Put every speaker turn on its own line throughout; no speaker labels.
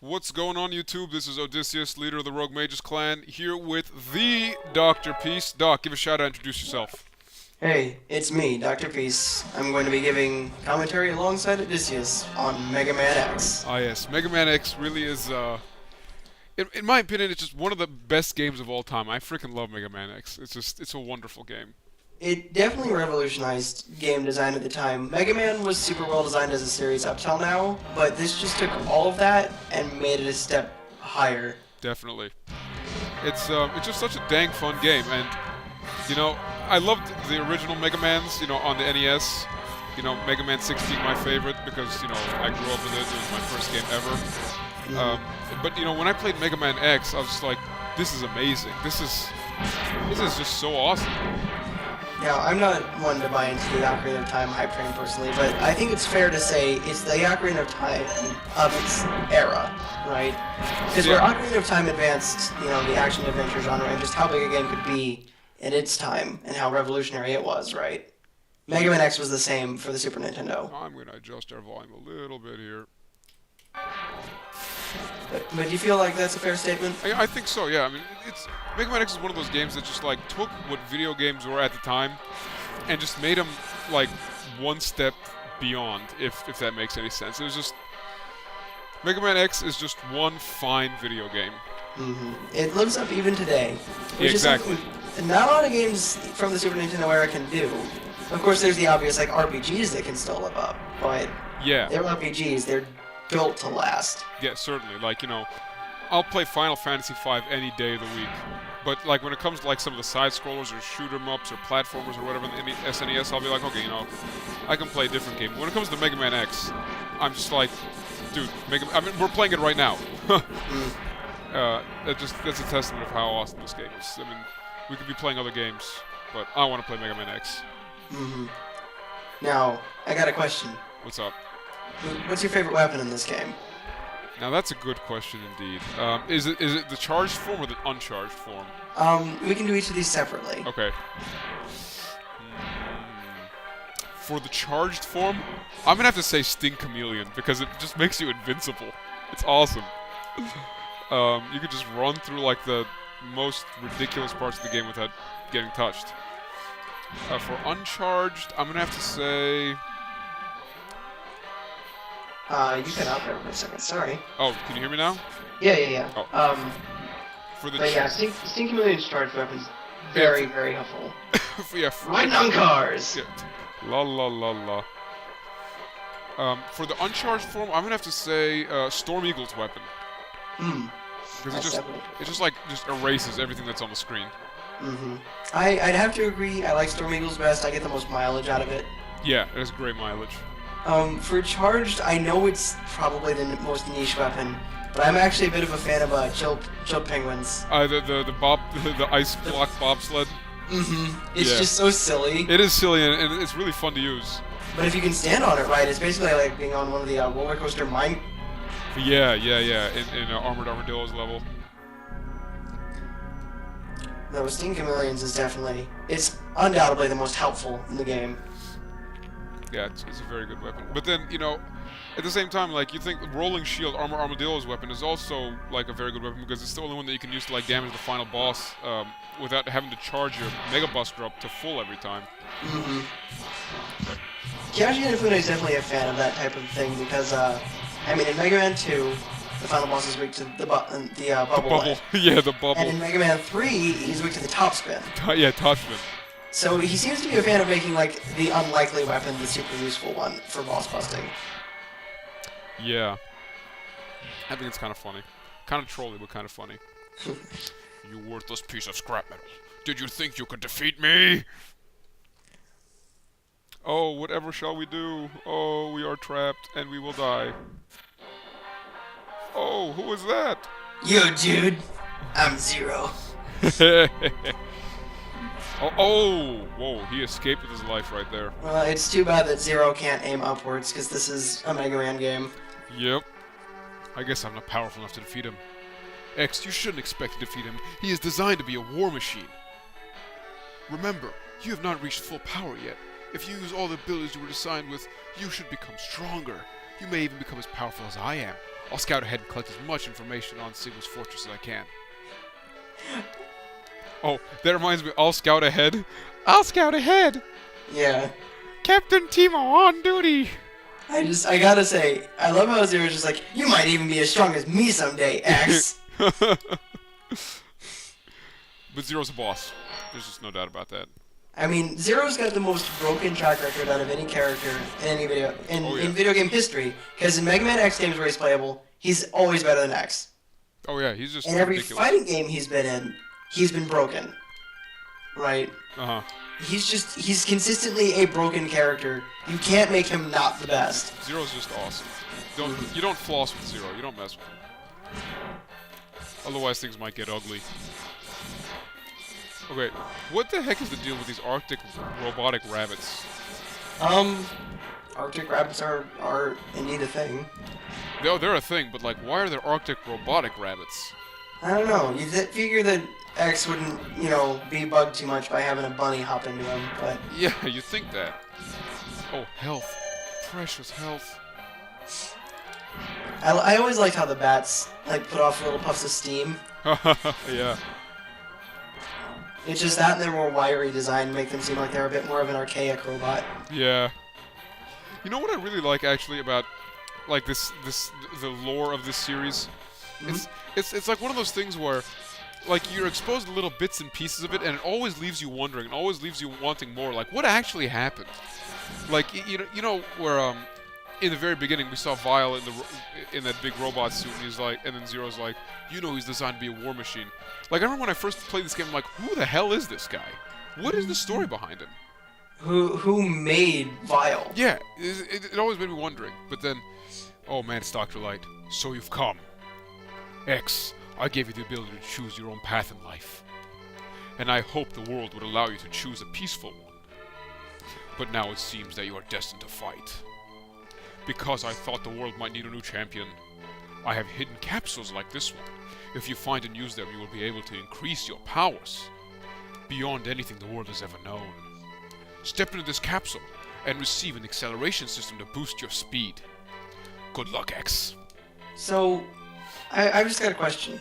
What's going on, YouTube? This is Odysseus, leader of the Rogue Mages clan, here with the Dr. Peace. Doc, give a shout out, introduce yourself.
Hey, it's me, Dr. Peace. I'm going to be giving commentary alongside Odysseus on Mega Man X.
Ah, yes, Mega Man X really is, in my opinion, it's just one of the best games of all time. I freaking love Mega Man X. It's a wonderful game.
It definitely revolutionized game design at the time. Mega Man was super well designed as a series up till now, but this just took all of that and made it a step higher.
Definitely. It's just such a dang fun game, and, I loved the original Mega Mans, on the NES. Mega Man 16 my favorite because, I grew up with it. It was my first game ever. But when I played Mega Man X, I was just like, this is amazing. This is just so awesome.
Now, I'm not one to buy into the Ocarina of Time hype train personally, but I think it's fair to say it's the Ocarina of Time of its era, right? Because where Ocarina of Time advanced, the action-adventure genre and just how big a game could be in its time and how revolutionary it was, right? Mega Man X was the same for the Super Nintendo.
I'm going to adjust our volume a little bit here.
But do you feel like that's a fair statement?
I think so, yeah. I mean, Mega Man X is one of those games that just, took what video games were at the time and just made them, one step beyond, if that makes any sense. It was just... Mega Man X is just one fine video game.
It lives up even today. Which
exactly.
Is something not a lot of games from the Super Nintendo era can do. Of course, there's the obvious, RPGs that can still live up, but
yeah,
they're RPGs. They're built to last.
Yeah, certainly. I'll play Final Fantasy V any day of the week. But, when it comes to, some of the side-scrollers or shoot-'em-ups or platformers or whatever in the SNES, I'll be like, okay, I can play a different game. But when it comes to Mega Man X, I'm just like, dude, we're playing it right now. That's a testament of how awesome this game is. I mean, we could be playing other games, but I want to play Mega Man X.
Now, I got a question.
What's up?
What's your favorite weapon in this game?
Now that's a good question indeed. Is it the charged form or the uncharged form?
We can do each of these separately.
Okay. For the charged form, I'm gonna have to say Sting Chameleon because it just makes you invincible. It's awesome. You could just run through the most ridiculous parts of the game without getting touched. For uncharged, I'm gonna have to say.
You cut out there for a second. Sorry.
Oh, can you hear me now?
Yeah.
Oh.
Sting Chameleon's charged weapon's very helpful. Riding on cars.
Yeah. La la la la. For the uncharged form, I'm gonna have to say Storm Eagle's weapon. Because it just erases everything that's on the screen.
I'd have to agree. I like Storm Eagle's best. I get the most mileage out of it.
Yeah, it has great mileage.
For charged, I know it's probably the most niche weapon, but I'm actually a bit of a fan of chill penguins.
The ice block bobsled.
It's just so silly.
It is silly and it's really fun to use.
But if you can stand on it right, it's basically like being on one of the roller coaster mine.
Yeah. In Armored Armadillo's level.
No, Sting Chameleons is it's undoubtedly the most helpful in the game.
Yeah, it's a very good weapon. But then, at the same time, you think Rolling Shield, Armadillo's weapon, is also, a very good weapon because it's the only one that you can use to, damage the final boss without having to charge your Mega Buster up to full every time.
Kyaji Inafune is definitely a fan of that type of thing because, in Mega Man 2, the final boss is weak to the bubble.
The bubble. Yeah, the bubble.
And in Mega Man 3, he's weak to the top spin.
Yeah, top spin.
So he seems to be a fan of making, the unlikely weapon the super useful one for boss busting.
Yeah. I think it's kind of funny. Kind of trolly, but kind of funny. You worthless piece of scrap metal. Did you think you could defeat me? Oh, whatever shall we do? Oh, we are trapped, and we will die. Oh, who is that?
Yo, dude. I'm Zero.
Whoa, he escaped with his life right there.
Well, it's too bad that Zero can't aim upwards, because this is a Mega Man game.
Yep. I guess I'm not powerful enough to defeat him. X, you shouldn't expect to defeat him. He is designed to be a war machine. Remember, you have not reached full power yet. If you use all the abilities you were designed with, you should become stronger. You may even become as powerful as I am. I'll scout ahead and collect as much information on Sigma's fortress as I can. Oh, that reminds me, I'll scout ahead. I'll scout ahead!
Yeah.
Captain Timo on duty!
I gotta say, I love how Zero's just like, you might even be as strong as me someday, X.
But Zero's a boss. There's just no doubt about that.
I mean, Zero's got the most broken track record out of any character in any video in video game history. Because in Mega Man X games where he's playable, he's always better than X.
Oh yeah, he's just
in every
ridiculous.
fighting game he's been in, he's been broken. Right?
Uh-huh.
He's consistently a broken character. You can't make him not the best.
Zero's just awesome. You don't floss with Zero. You don't mess with him. Otherwise things might get ugly. Okay, what the heck is the deal with these Arctic robotic rabbits?
Arctic rabbits are indeed a thing.
No, they're a thing, but like, why are there Arctic robotic rabbits?
I don't know. You'd figure that X wouldn't, be bugged too much by having a bunny hop into him, but...
Yeah, you think that. Oh, health. Precious health.
I always liked how the bats, put off little puffs of steam.
Yeah.
It's just that and their more wiry design make them seem like they're a bit more of an archaic robot.
Yeah. You know what I really like, actually, about, the lore of this series?
Mm-hmm.
It's like one of those things where, you're exposed to little bits and pieces of it, and it always leaves you wondering, and always leaves you wanting more. Like, what actually happened? You know where, in the very beginning, we saw Vile in that big robot suit, and he's like, and then Zero's like, he's designed to be a war machine. Like, I remember when I first played this game, I'm like, who the hell is this guy? What is the story behind him?
Who made Vile?
Yeah, it always made me wondering. But then, oh man, it's Dr. Light. So you've come. X, I gave you the ability to choose your own path in life. And I hoped the world would allow you to choose a peaceful one. But now it seems that you are destined to fight. Because I thought the world might need a new champion, I have hidden capsules like this one. If you find and use them, you will be able to increase your powers beyond anything the world has ever known. Step into this capsule and receive an acceleration system to boost your speed. Good luck, X.
So, I've just got a question.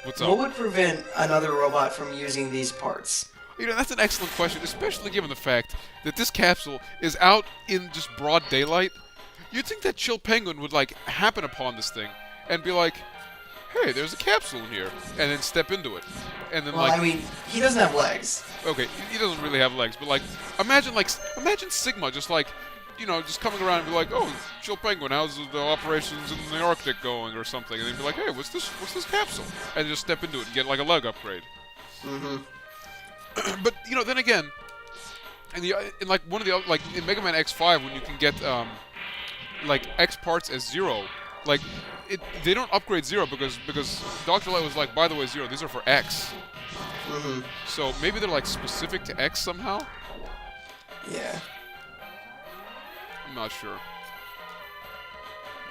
What's up?
What would prevent another robot from using these parts?
That's an excellent question, especially given the fact that this capsule is out in just broad daylight. You'd think that Chill Penguin would, happen upon this thing and be like, hey, there's a capsule in here, and then step into it. And then,
well, I mean, he doesn't have legs.
Okay, he doesn't really have legs, but, imagine Sigma just, just coming around and be like, oh, Chill Penguin, how's the operations in the Arctic going, or something, and then be like, hey, what's this capsule? And just step into it and get, a leg upgrade.
Mm-hmm.
But, then again, in Mega Man X5, when you can get, X parts as Zero, they don't upgrade Zero because Dr. Light was like, by the way, Zero, these are for X.
Mm-hmm.
So maybe they're specific to X somehow?
Yeah.
I'm not sure.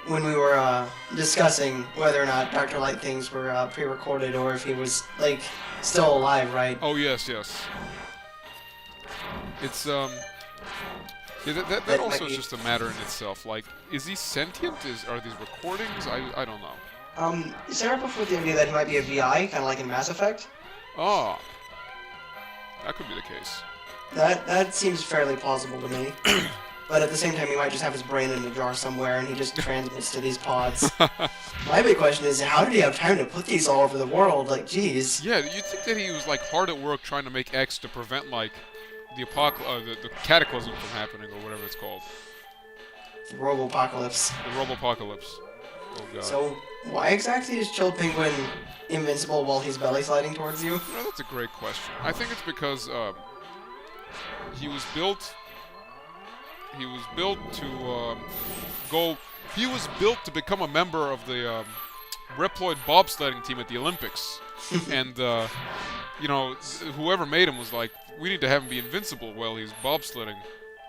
When we were discussing whether or not Dr. Light things were pre-recorded or if he was still alive, right?
Oh yes. It's yeah, that also is just a matter in itself. Is he sentient? Are these recordings? I don't know.
Sarah put forth the idea that he might be a VI, kind of like in Mass Effect.
Oh, that could be the case.
That seems fairly plausible to me. But at the same time, he might just have his brain in a jar somewhere, and he just transmits to these pods. My big question is, how did he have time to put these all over the world? Jeez.
Yeah, you'd think that he was hard at work trying to make X to prevent the cataclysm from happening, or whatever it's called.
The Robopocalypse.
The Robopocalypse. Oh god.
So, why exactly is Chill Penguin invincible while he's belly sliding towards you?
That's a great question. I think it's because he was built to go. He was built to become a member of the Reploid bobsledding team at the Olympics, and whoever made him was like, we need to have him be invincible while he's bobsledding,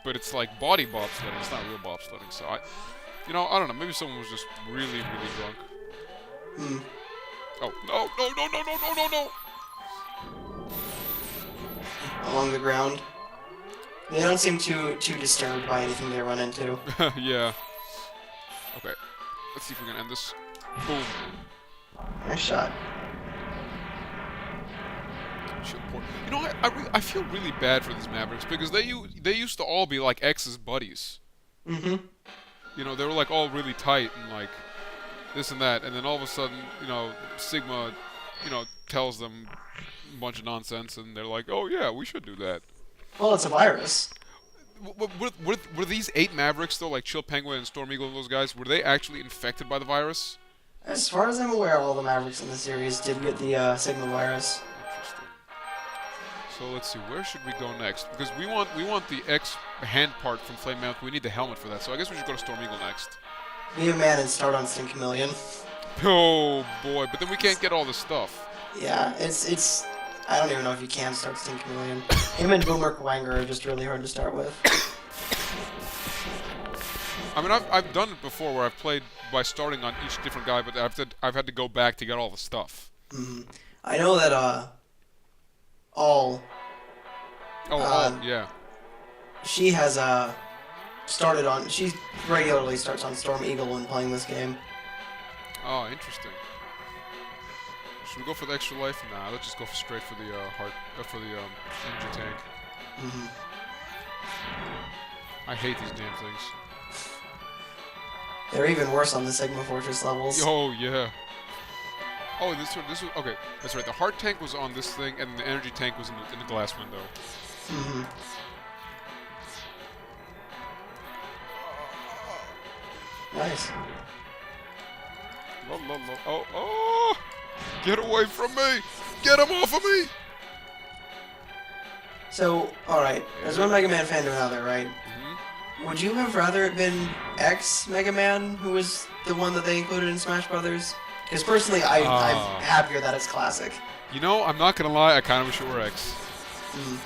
but it's body bobsledding. It's not real bobsledding. So I don't know. Maybe someone was just really, really drunk.
Hmm.
Oh no!
Along the ground. They don't seem too disturbed by anything they run into.
Yeah. Okay. Let's see if we can end this. Boom.
Nice shot.
Shield port. You know, I feel really bad for these Mavericks because they used to all be like X's buddies.
Mm-hmm.
You know, they were like all really tight and like this and that, and then all of a sudden, you know, Sigma, you know, tells them a bunch of nonsense, and they're like, oh yeah, we should do that.
Well, it's a virus.
Were these 8 Mavericks though, like Chill Penguin and Storm Eagle and those guys, were they actually infected by the virus?
As far as I'm aware, all the Mavericks in the series did get the Sigma virus.
Interesting. So let's see, where should we go next? Because we want the X hand part from Flame Mouth. We need the helmet for that. So I guess we should go to Storm Eagle next.
Be a man and start on Sting Chameleon.
Oh boy, but then we can't get all this stuff.
Yeah, it's. I don't even know if you can start Sting Chameleon. Him and Boomer Kwanger are just really hard to start with.
I mean, I've done it before where I've played by starting on each different guy, but I've had to go back to get all the stuff.
Mm-hmm. I know that All.
Yeah.
She has started on. She regularly starts on Storm Eagle when playing this game.
Oh, interesting. Should we go for the extra life? Nah, let's just go straight for the energy tank.
Mm-hmm.
I hate these damn things.
They're even worse on the Sigma Fortress levels.
Oh yeah. Oh, this was okay. That's right. The heart tank was on this thing, and the energy tank was in the glass window.
Mm-hmm. Nice.
Oh! Get away from me! Get him off of me!
So, alright, there's one Mega Man fan to another, right?
Mm-hmm.
Would you have rather it been X Mega Man, who was the one that they included in Smash Brothers? Because personally, I'm happier that it's classic.
You know, I'm not gonna lie, I kind of wish it were X.
Mm.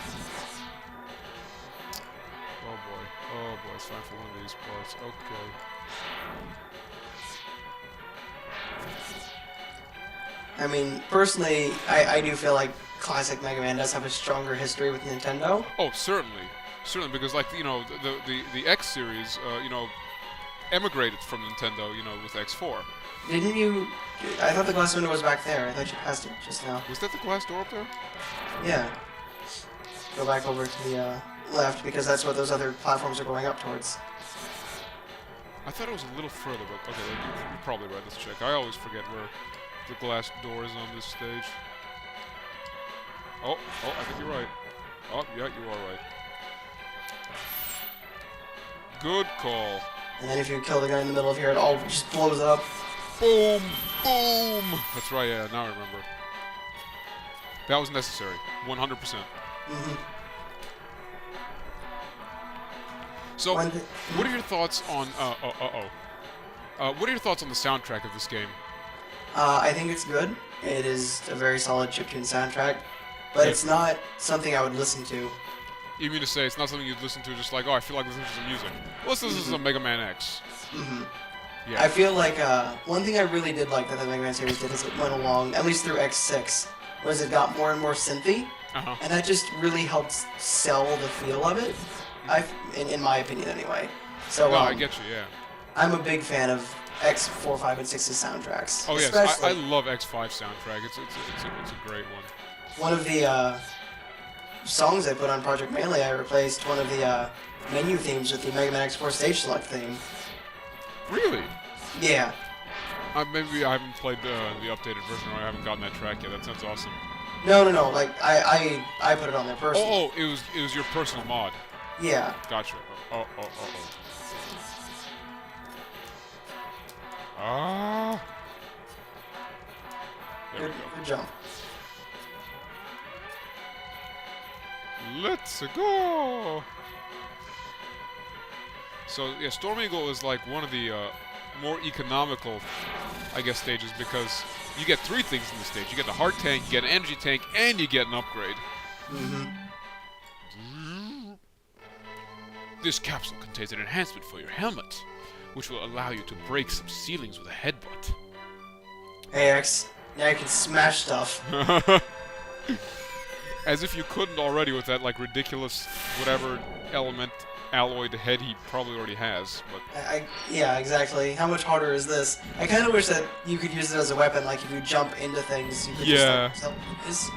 Oh boy, it's time for one of these parts. Okay.
I mean, personally, I do feel like classic Mega Man does have a stronger history with Nintendo.
Oh, certainly, because like you know the X series, you know, emigrated from Nintendo, you know, with X4.
Didn't you? I thought the glass window was back there. I thought you passed it just now.
Was that the glass door up there?
Yeah. Go back over to the left because that's what those other platforms are going up towards.
I thought it was a little further, but okay, you're probably right. Let's check. I always forget where the glass door is on this stage. Oh, I think you're right. Oh, yeah, you are right. Good call.
And then if you kill the guy in the middle of here, it all just blows up.
Boom! Boom! That's right, yeah, now I remember. That was necessary. 100%.
Mm-hmm.
So, what are your thoughts on, what are your thoughts on the soundtrack of this game?
I think it's good. It is a very solid chiptune soundtrack, but it's not something I would listen to.
You mean to say it's not something you'd listen to just like, oh, I feel like listening to some music. Let's listen to some Mega Man X.
Mm-hmm.
Yeah.
I feel like one thing I really did like that the Mega Man series did is it went along, at least through X6, was it got more and more synthy, and that just really helped sell the feel of it, in my opinion anyway. So
no, I get you, yeah.
I'm a big fan of X4, 5, and 6's soundtracks.
Oh yes, I love X5 soundtrack. It's a great one.
One of the songs I put on Project Melee, I replaced one of the menu themes with the Mega Man X4 Stage Select theme.
Really?
Yeah.
Maybe I haven't played the updated version, or I haven't gotten that track yet. That sounds awesome.
No. Like I put it on there personally.
Oh, it was your personal mod.
Yeah.
Gotcha. Ah. There we go.
Good jump.
Let's go. So yeah, Storm Eagle is like one of the more economical, I guess, stages because you get 3 things in the stage. You get the heart tank, you get an energy tank, and you get an upgrade.
Mm-hmm.
This capsule contains an enhancement for your helmet, which will allow you to break some ceilings with a headbutt.
Hey X, now you can smash stuff.
As if you couldn't already with that like ridiculous whatever element alloyed head he probably already has. But
Yeah, exactly. How much harder is this? I kind of wish that you could use it as a weapon. Like if you jump into things, you could
yeah.
just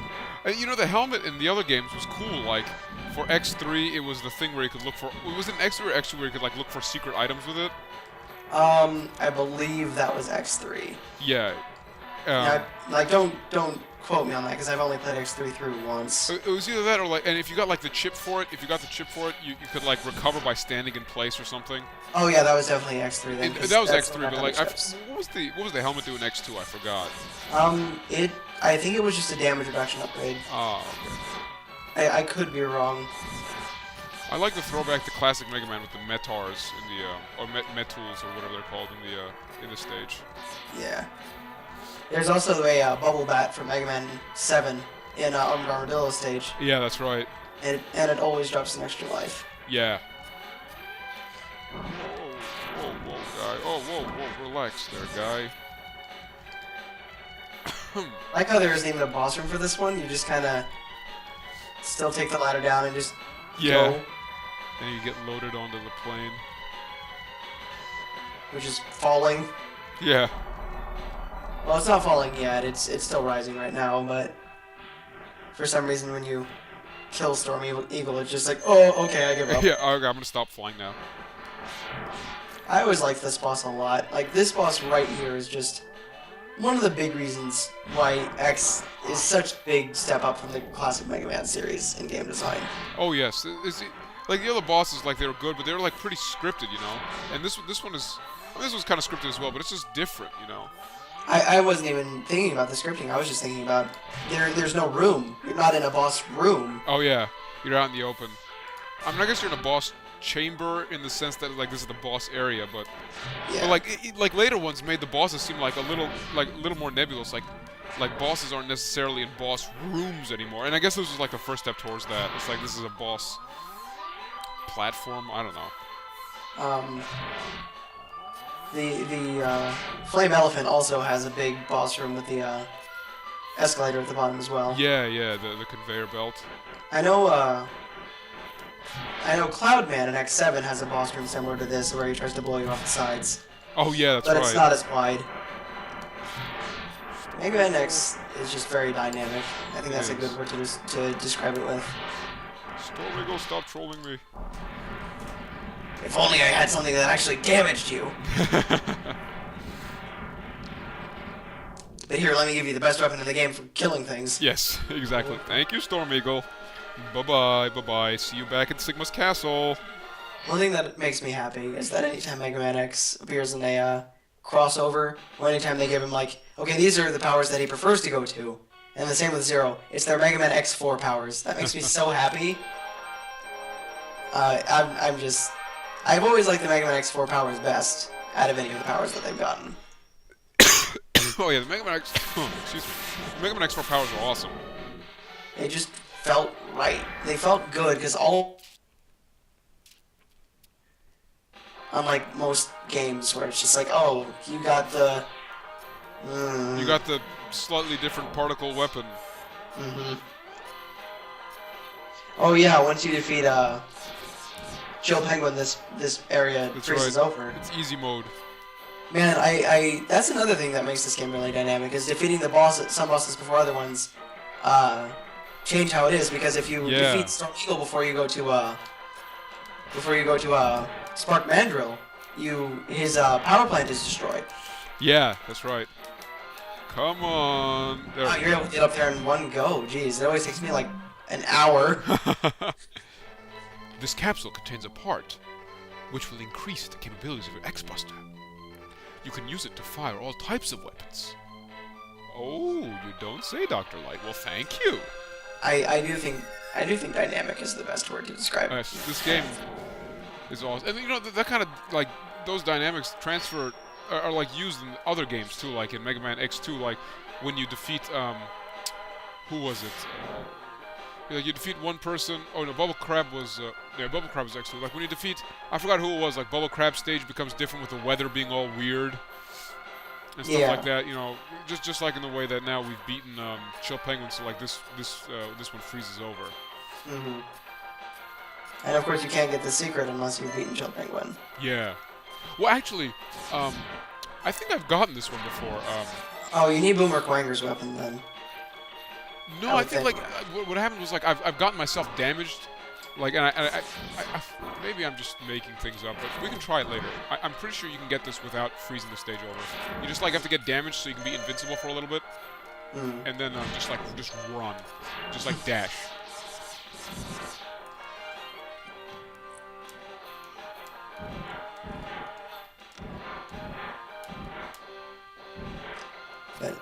like,
You know, the helmet in the other games was cool. Like, for X3, it was the thing where you could look for... Was it X3 or X2 where you could, like, look for secret items with it?
I believe that was X3.
Yeah.
Yeah, like, don't quote me on that, because I've only played X3 through once.
It was either that or, like... And if you got, like, the chip for it, you could, like, recover by standing in place or something.
Oh, yeah, that was definitely X3 then.
That was X3, but, like, what was the helmet doing X2? I forgot.
I think it was just a damage reduction upgrade.
Oh, okay.
I could be wrong.
I like the throwback to classic Mega Man with the Metars in the or Metools or whatever they're called in the stage.
Yeah. There's also a bubble bat from Mega Man 7 in Armored Armadillo stage.
Yeah, that's right.
And it always drops an extra life.
Yeah. Whoa, guy. Oh, whoa, relax there, guy.
I like how there isn't even a boss room for this one. You just kind of still take the ladder down and just go.
And you get loaded onto the plane.
Which is falling.
Yeah.
Well, it's not falling yet. It's still rising right now, but for some reason when you kill Storm Eagle, it's just like, oh, okay, I give up.
Yeah, okay, I'm gonna stop flying now.
I always like this boss a lot. Like, this boss right here is just one of the big reasons why X is such a big step up from the classic Mega Man series in game design.
Oh yes, like the other bosses, like they were good, but they were like pretty scripted, you know. And this one is, this was kind of scripted as well, but it's just different, you know.
I wasn't even thinking about the scripting. I was just thinking about there's no room. You're not in a boss room.
Oh yeah, you're out in the open. I mean, I guess you're in a boss chamber in the sense that like this is the boss area, but like later ones made the bosses seem like a little more nebulous. Like bosses aren't necessarily in boss rooms anymore. And I guess this was like the first step towards that. It's like this is a boss platform. I don't know.
The Flame Elephant also has a big boss room with the escalator at the bottom as well.
Yeah, the conveyor belt.
I know Cloudman in X7 has a boss room similar to this, where he tries to blow you off the sides.
Oh yeah, that's right.
But it's not as wide. Mega Man X is just very dynamic. I think that's a good word to describe it with.
Storm Eagle, stop trolling me.
If only I had something that actually damaged you. But here, let me give you the best weapon in the game for killing things.
Yes, exactly. Thank you, Storm Eagle. Bye-bye. See you back at Sigma's castle.
One thing that makes me happy is that anytime Mega Man X appears in a crossover, or anytime they give him like, okay, these are the powers that he prefers to go to, and the same with Zero, it's their Mega Man X4 powers. That makes me so happy. I've always liked the Mega Man X4 powers best out of any of the powers that they've gotten.
Oh yeah, the Mega Man X. Excuse me. The Mega Man X4 powers are awesome.
They just felt right. They felt good because unlike most games where it's just like, oh, you got the.
You got the slightly different particle weapon.
Mm-hmm. Oh yeah, once you defeat Chill Penguin, this area freezes over.
It's easy mode.
Man, that's another thing that makes this game really dynamic, is defeating some bosses before other ones change how it is, because if you defeat Storm Eagle before you go to Spark Mandrill, his power plant is destroyed.
Yeah, that's right. Come on.
Wow, you're able to get up there in one go. Jeez, it always takes me like an hour.
This capsule contains a part which will increase the capabilities of your X-Buster. You can use it to fire all types of weapons. Oh, you don't say, Dr. Light. Well, thank you.
I do think dynamic is the best word to describe it.
This game is awesome. And you know, that kind of, like, those dynamics transfer are like used in other games too, like in Mega Man X2, like when you defeat who was it? You defeat one person. Oh no, Bubble Crab was Bubble Crab was X2. Like when you defeat, I forgot who it was. Like Bubble Crab stage becomes different with the weather being all weird and stuff like that. You know, just like in the way that now we've beaten Chill Penguin, so like this one freezes over.
Mm-hmm. And of course, you can't get the secret unless you've beaten Chill Penguin.
Yeah. Well, actually, I think I've gotten this one before.
Oh, you need Boomer Quanger's weapon then.
No, I think like what happened was like I've gotten myself damaged, like, and I maybe I'm just making things up, but we can try it later. I'm pretty sure you can get this without freezing the stage over. You just like have to get damaged so you can be invincible for a little bit, and then just run, just like dash.
But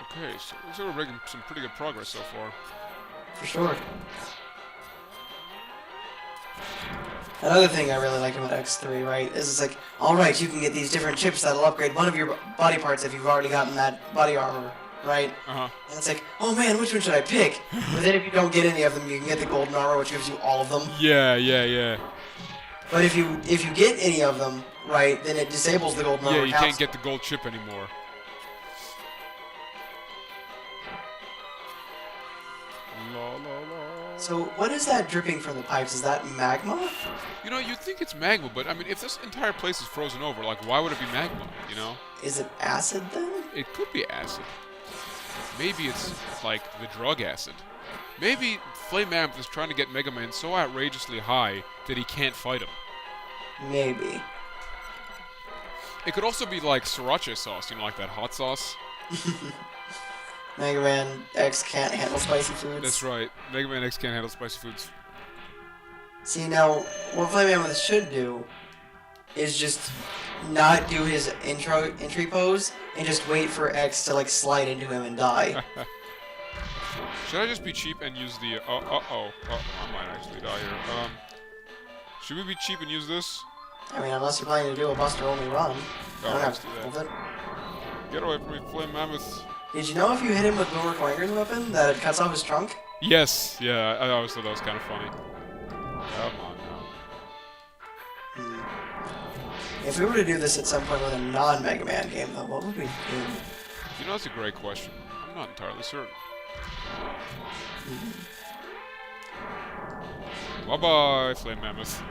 okay, so we're making some pretty good progress so far.
for sure. Another thing I really like about X3, right, is it's like, alright, you can get these different chips that'll upgrade one of your body parts if you've already gotten that body armor, right?
Uh-huh.
And it's like, oh man, which one should I pick? But then if you don't get any of them, you can get the golden armor, which gives you all of them.
Yeah.
But if you get any of them, right, then it disables the golden armor.
Yeah, you can't get the gold chip anymore.
So what is that dripping from the pipes? Is that magma?
You know, you'd think it's magma, but I mean, if this entire place is frozen over, like, why would it be magma, you know?
Is it acid then?
It could be acid. Maybe it's, like, the drug acid. Maybe Flame Mammoth is trying to get Mega Man so outrageously high that he can't fight him.
Maybe.
It could also be like sriracha sauce, you know, like that hot sauce.
Mega Man X can't handle spicy foods.
That's right. Mega Man X can't handle spicy foods.
See, now, what Flame Mammoth should do is just not do his entry pose and just wait for X to, like, slide into him and die.
Should I just be cheap and use the... I might actually die here. Should we be cheap and use this?
I mean, unless you're planning to do a Buster-only run.
Oh,
I don't
let's
have
do
to
that.
with it.
Get away from me, Flame Mammoth.
Did you know if you hit him with Boomer Quanger's weapon that it cuts off his trunk?
Yes, yeah, I always thought that was kind of funny. Come on now.
If we were to do this at some point with a non-Mega Man game, though, what would we do?
You know, that's a great question. I'm not entirely certain. Bye-bye, Flame Mammoth.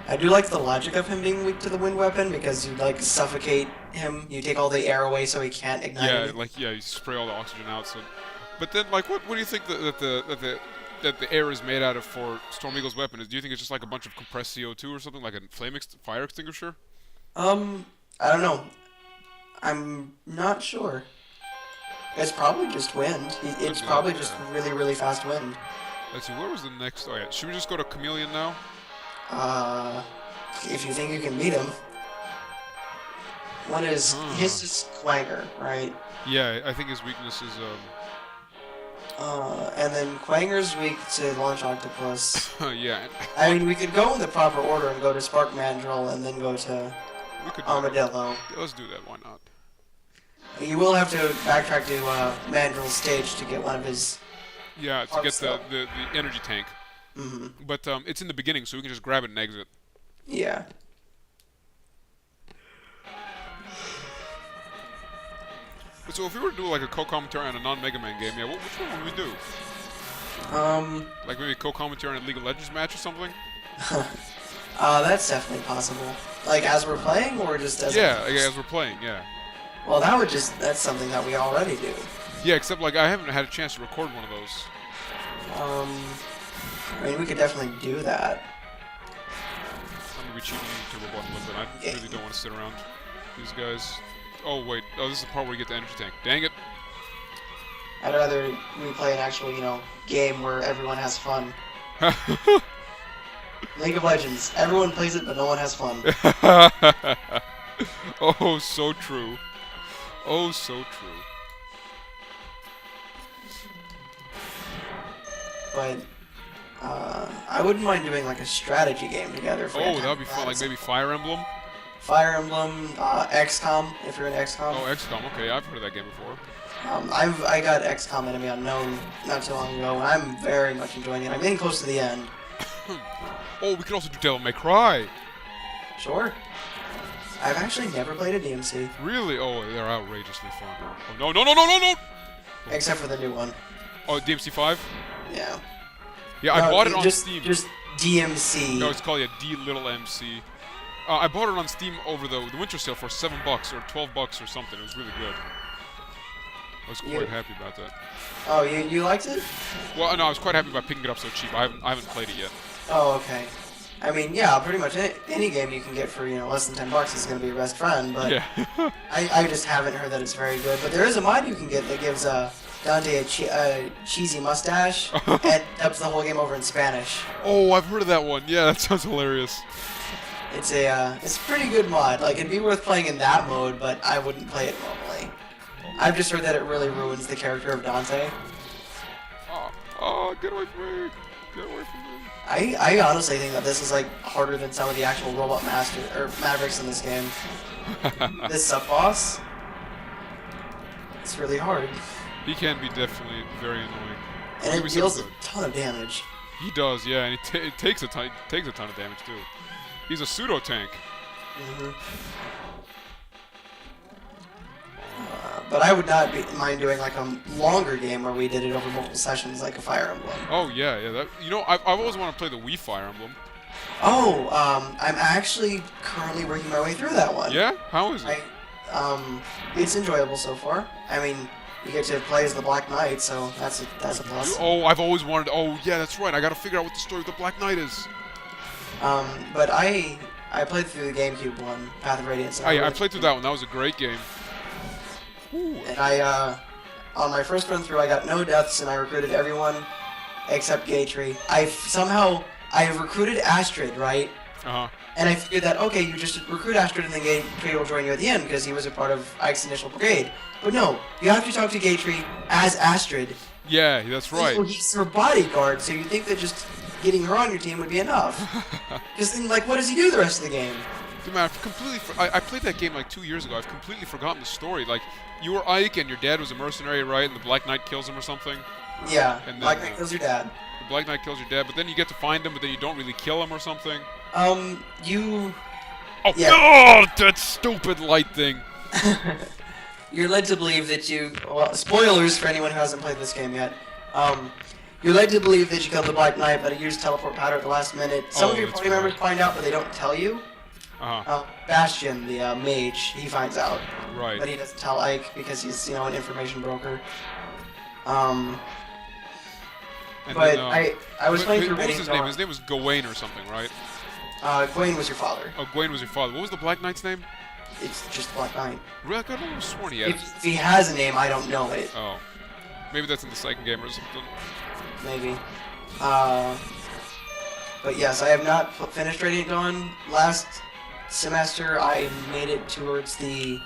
I do like the logic of him being weak to the wind weapon because you, like, suffocate him. You take all the air away so he can't ignite it.
Yeah, you spray all the oxygen out. So, but then, like, what do you think that the air is made out of for Storm Eagle's weapon? Do you think it's just like a bunch of compressed CO2 or something, like a fire extinguisher?
I don't know. I'm not sure. It's probably just wind. It's probably just really, really fast wind.
Let's see, where was the next... Oh, yeah. Should we just go to Chameleon now?
If you think you can beat him. One is, his is Quanger, right?
Yeah, I think his weakness is,
and then Quanger's weak to Launch Octopus.
yeah.
I mean, we could go in the proper order and go to Spark Mandrill and then go to Armadillo.
Let's do that, why not?
You will have to backtrack to Mandrill's stage to get one of his...
Yeah, to get the energy tank.
Mm-hmm.
But it's in the beginning, so we can just grab it and exit.
Yeah.
But so if we were to do like a co-commentary on a non-Mega Man game, yeah, which one would we do? Like maybe a co-commentary on a League of Legends match or something?
That's definitely possible. Like as we're playing, or just as...
Yeah, as we're playing, yeah.
Well, that's something that we already do.
Yeah, except like I haven't had a chance to record one of those.
I mean, we could definitely do that.
I'm gonna be cheating into Turbo Button a little bit. I really don't want to sit around these guys. Oh wait, this is the part where you get the energy tank. Dang it!
I'd rather we play an actual, game where everyone has fun. League of Legends. Everyone plays it, but no one has fun.
Oh, so true. Oh, so true.
But I wouldn't mind doing like a strategy game together.
Oh, that would be fun. Like maybe Fire Emblem.
Fire Emblem, XCOM. If you're in XCOM.
Oh, XCOM. Okay, I've heard of that game before.
I got XCOM Enemy Unknown not too long ago, and I'm very much enjoying it. I'm getting close to the end.
Oh, we could also do Devil May Cry.
Sure. I've actually never played a DMC.
Really? Oh, they're outrageously fun. Oh, no.
Except for the new one.
Oh, DMC 5?
Yeah.
Yeah, I bought it on
just,
Steam.
Just DMC.
No, it's called D little MC. I bought it on Steam over the winter sale for $7 or $12 or something. It was really good. I was quite happy about that.
Oh, you liked it?
Well, no, I was quite happy about picking it up so cheap. I haven't played it yet.
Oh, okay. I mean, yeah, pretty much any game you can get for less than $10 is going to be your best friend. But
yeah.
I just haven't heard that it's very good. But there is a mod you can get that gives Dante a cheesy mustache and dubs the whole game over in Spanish.
Oh, I've heard of that one. Yeah, that sounds hilarious.
It's a pretty good mod. Like, it'd be worth playing in that mode, but I wouldn't play it normally. I've just heard that it really ruins the character of Dante.
Oh, get away from me! Get away from me!
I honestly think that this is like harder than some of the actual robot Mavericks in this game. This sub-boss, it's really hard.
He can be definitely very annoying.
And it deals a ton of damage.
He does, yeah, and it takes a ton of damage too. He's a pseudo tank.
But I would not mind doing like a longer game where we did it over multiple sessions, like a Fire Emblem.
Oh yeah. That, I've always wanted to play the Wii Fire Emblem.
Oh, I'm actually currently working my way through that one.
Yeah? How is it?
It's enjoyable so far. I mean, you get to play as the Black Knight, so that's a plus.
Oh, I've always wanted. Oh yeah, that's right. I got to figure out what the story of the Black Knight is.
But I played through the GameCube one, Path of Radiance.
I played through that one. That was a great game. Ooh.
And I, on my first run through, I got no deaths, and I recruited everyone except Gaytree. I recruited Astrid, right? And I figured that, okay, you just recruit Astrid and then Gaytree will join you at the end because he was a part of Ike's initial brigade. But no, you have to talk to Gaytree as Astrid.
Yeah, that's right.
So he's her bodyguard, so you think that just getting her on your team would be enough. Because then, like, what does he do the rest of the game?
Dude, man, I played that game like 2 years ago. I've completely forgotten the story. Like, you were Ike and your dad was a mercenary, right? And the Black Knight kills him or something?
Yeah,
and then,
Black Knight kills your dad.
The Black Knight kills your dad, but then you get to find him, but then you don't really kill him or something?
You...
Oh, yeah. God, that stupid light thing.
You're led to believe that you... Well, spoilers for anyone who hasn't played this game yet. You're led to believe that you killed the Black Knight, but you used teleport powder at the last minute. Some of your party members find out, but they don't tell you. Bastion, the mage, he finds out.
Right.
But he doesn't tell Ike because he's, an information broker. I was playing through...
What was his name? His name was Gawain or something, right?
Gawain was your father.
Oh, Gawain was your father. What was the Black Knight's name?
It's just Black Knight.
Really? I could have sworn he had it.
If he has a name, I don't know it.
Oh. Maybe that's in the second game or something.
Maybe. But yes, I have not finished Radiant Dawn. Last semester, I made it towards the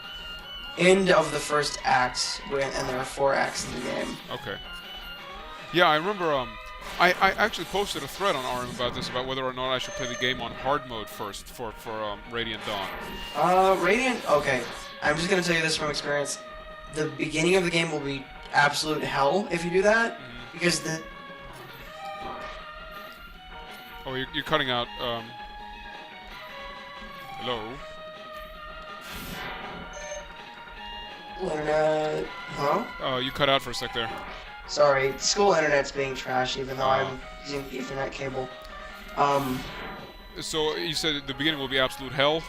end of the first act, and there are 4 acts in the game.
Okay. Yeah, I remember, I actually posted a thread on RM about this, about whether or not I should play the game on hard mode first for Radiant Dawn.
Okay. I'm just going to tell you this from experience. The beginning of the game will be absolute hell if you do that, because the...
Oh, you're cutting out, Hello?
Internet... Huh?
Oh, you cut out for a sec there.
Sorry, school internet's being trash, even though I'm using the Ethernet cable.
So you said the beginning will be absolute hell?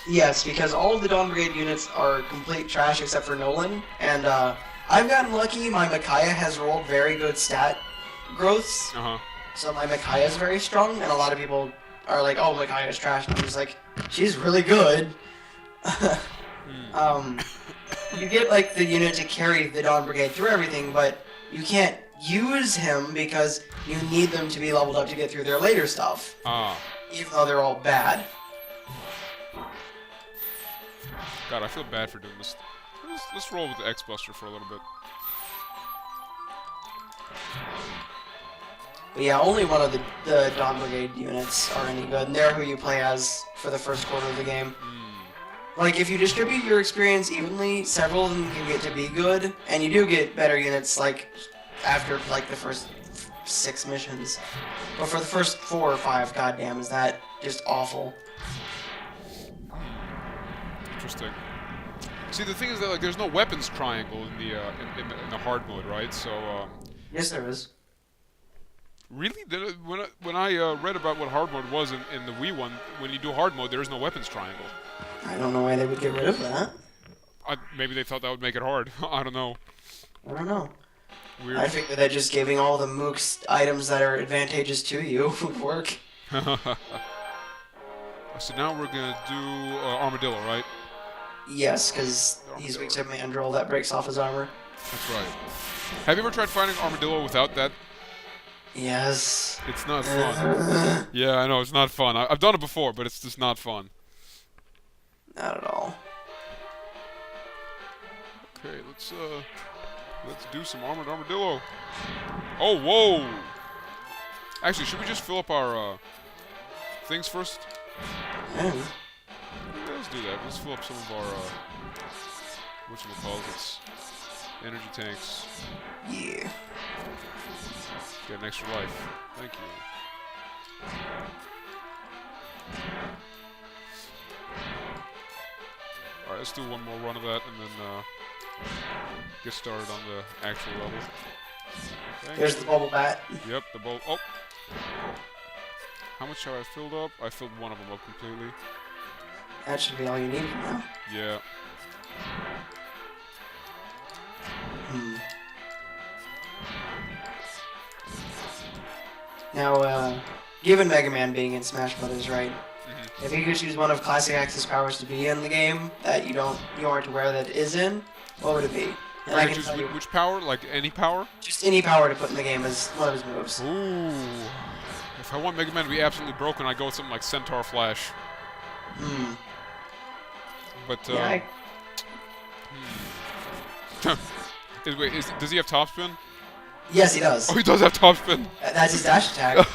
Yes, because all of the Dawn Brigade units are complete trash except for Nolan, and I've gotten lucky. My Micaiah has rolled very good stat growths, so my Micaiah is very strong, and a lot of people are like, "Oh, Micaiah's trash," and I'm just like, "She's really good." You get like the unit to carry the Dawn Brigade through everything, but you can't use him because you need them to be leveled up to get through their later stuff. Even though they're all bad.
God, I feel bad for doing this. Let's roll with the X-Buster for a little bit.
But yeah, only one of the Dawn Brigade units are any good, and they're who you play as for the first quarter of the game. Like, if you distribute your experience evenly, several of them can get to be good, and you do get better units, like, after, like, the first 6 missions. But for the first 4 or 5, goddamn, is that just awful.
Interesting. See, the thing is that, like, there's no weapons triangle in the hard mode, right? So,
Yes, there is.
Really? When I read about what hard mode was in the Wii one, when you do hard mode, there is no weapons triangle.
I don't know why they would get rid of that.
Maybe they thought that would make it hard. I don't know.
I don't know.
Weird.
I figured that just giving all the mooks items that are advantageous to you would work.
So now we're gonna do Armadillo, right?
Yes, because he's weak to Mandrill that breaks off his armor.
That's right. Have you ever tried fighting Armadillo without that?
Yes.
It's not fun. Yeah, I know, it's not fun. I've done it before, but it's just not fun.
Not at all.
Okay, let's do some Armored Armadillo. Oh, whoa! Actually, should we just fill up our things first?
Yeah.
Yeah, let's do that. Let's fill up some of our whatchamacallits, energy tanks.
Yeah.
Get an extra life. Thank you. Alright, let's do one more run of that and then get started on the actual level.
There's the bubble bat.
Yep, the bowl. Oh! How much have I filled up? I filled one of them up completely.
That should be all you need now.
Yeah.
Now, given Mega Man being in Smash Brothers, right? If you could choose one of Classic Axe's powers to be in the game that you aren't aware that is in, what would it be? And I can
Just
tell you
which power? Like any power?
just any power to put in the game as one of his moves.
Ooh. If I want Mega Man to be absolutely broken, I go with something like Centaur Flash. But
Yeah,
does he have top spin?
yes, he does.
Oh, he does have top spin.
That's his dash attack.